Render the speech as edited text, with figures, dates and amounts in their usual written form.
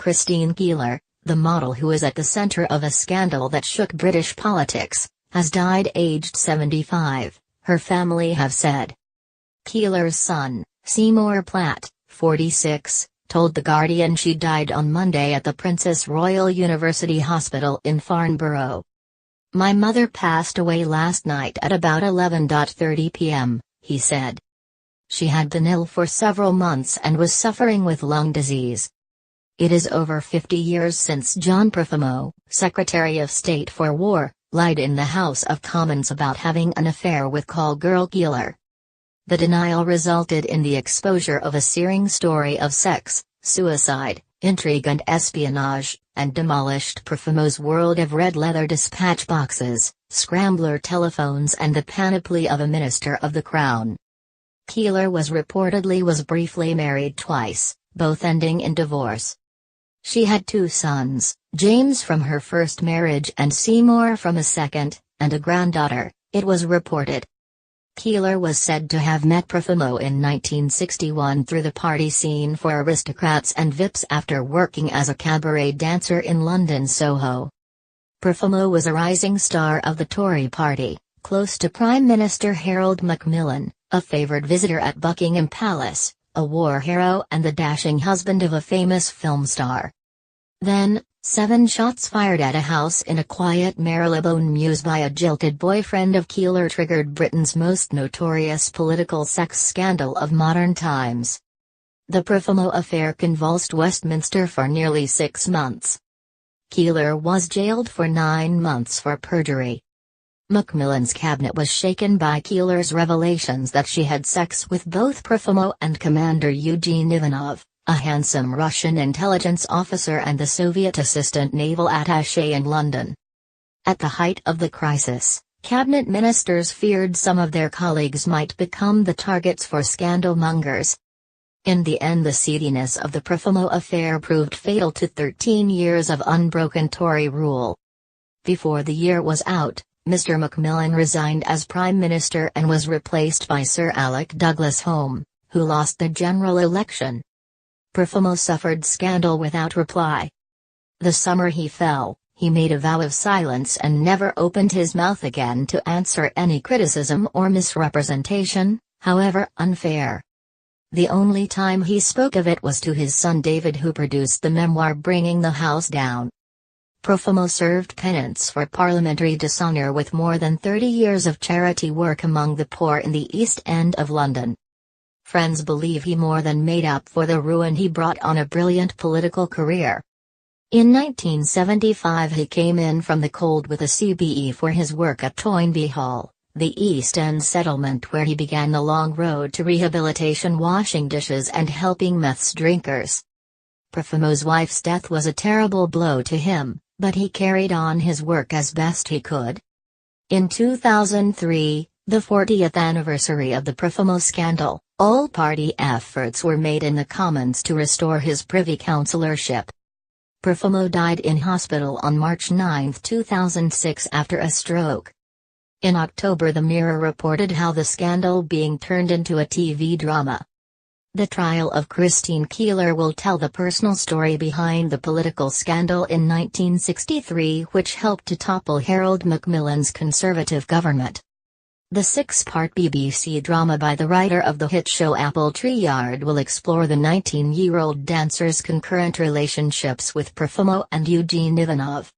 Christine Keeler, the model who is at the center of a scandal that shook British politics, has died aged 75, her family have said. Keeler's son, Seymour Platt, 46, told The Guardian she died on Monday at the Princess Royal University Hospital in Farnborough. "My mother passed away last night at about 11:30 p.m., he said. She had been ill for several months and was suffering with lung disease. It is over 50 years since John Profumo, Secretary of State for War, lied in the House of Commons about having an affair with call girl Keeler. The denial resulted in the exposure of a searing story of sex, suicide, intrigue and espionage, and demolished Profumo's world of red leather dispatch boxes, scrambler telephones and the panoply of a minister of the Crown. Keeler was briefly married twice, both ending in divorce. She had 2 sons, James from her first marriage and Seymour from a second, and a granddaughter, it was reported. Keeler was said to have met Profumo in 1961 through the party scene for aristocrats and VIPs after working as a cabaret dancer in London Soho. Profumo was a rising star of the Tory party, close to Prime Minister Harold Macmillan, a favoured visitor at Buckingham Palace, a war hero and the dashing husband of a famous film star. Then, 7 shots fired at a house in a quiet Marylebone Mews by a jilted boyfriend of Keeler triggered Britain's most notorious political sex scandal of modern times. The Profumo affair convulsed Westminster for nearly 6 months. Keeler was jailed for 9 months for perjury. Macmillan's cabinet was shaken by Keeler's revelations that she had sex with both Profumo and Commander Eugene Ivanov, a handsome Russian intelligence officer and the Soviet assistant naval attaché in London. At the height of the crisis, cabinet ministers feared some of their colleagues might become the targets for scandal-mongers. In the end, the seediness of the Profumo affair proved fatal to 13 years of unbroken Tory rule. Before the year was out, Mr. Macmillan resigned as Prime Minister and was replaced by Sir Alec Douglas-Home, who lost the general election. Profumo suffered scandal without reply. The summer he fell, he made a vow of silence and never opened his mouth again to answer any criticism or misrepresentation, however unfair. The only time he spoke of it was to his son David, who produced the memoir Bringing the House Down. Profumo served penance for parliamentary dishonour with more than 30 years of charity work among the poor in the East End of London. Friends believe he more than made up for the ruin he brought on a brilliant political career. In 1975 he came in from the cold with a CBE for his work at Toynbee Hall, the East End settlement where he began the long road to rehabilitation, washing dishes and helping meths drinkers. Profumo's wife's death was a terrible blow to him, but he carried on his work as best he could. In 2003, the 40th anniversary of the Profumo scandal, all-party efforts were made in the Commons to restore his Privy Councillorship. Profumo died in hospital on March 9, 2006 after a stroke. In October, the Mirror reported how the scandal being turned into a TV drama. The trial of Christine Keeler will tell the personal story behind the political scandal in 1963 which helped to topple Harold Macmillan's Conservative government. The 6-part BBC drama by the writer of the hit show Apple Tree Yard will explore the 19-year-old dancer's concurrent relationships with Profumo and Eugene Ivanov.